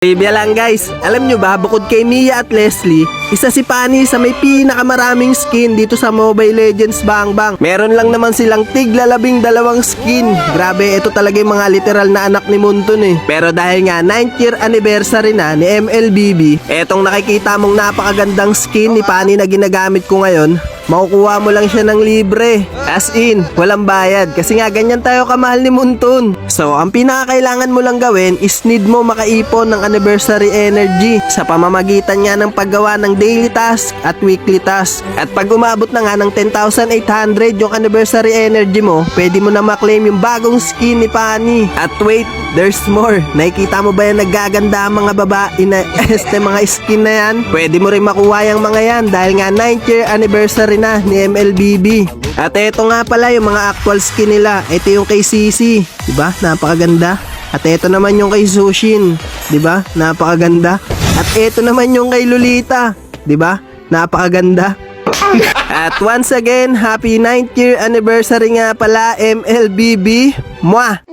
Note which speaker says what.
Speaker 1: Trivia lang guys, alam nyo ba bukod kay Mia at Leslie, isa si Fanny sa may pinakamaraming skin dito sa Mobile Legends Bang Bang. Meron lang naman silang tigla 12 skin. Grabe, ito talaga yung mga literal na anak ni Munton eh. Pero dahil nga 9th year anniversary na ni MLBB, etong nakikita mong napakagandang skin ni Fanny na ginagamit ko ngayon, makukuha mo lang siya ng libre. As in, walang bayad. Kasi nga ganyan tayo kamahal ni Munton. So, ang pinakakailangan mo lang gawin is need mo makaipon ng anniversary energy sa pamamagitan nga ng paggawa ng daily task at weekly task. At pag umabot na nga ng 10,800 yung anniversary energy mo, pwede mo na maklaim yung bagong skin ni Fanny. At wait, there's more. Nakikita mo ba yung naggaganda ang mga babae na mga skin na yan? Pwede mo rin makuha yung mga yan dahil nga 9th year anniversary na ni MLBB. At eto nga pala yung mga actual skin nila. Ito yung kay Sisi, diba? Napakaganda. At eto naman yung kay Sushin, diba? Napakaganda. At eto naman yung kay Lolita, diba? Napakaganda. At once again, happy 9th year anniversary nga pala MLBB. Mwah!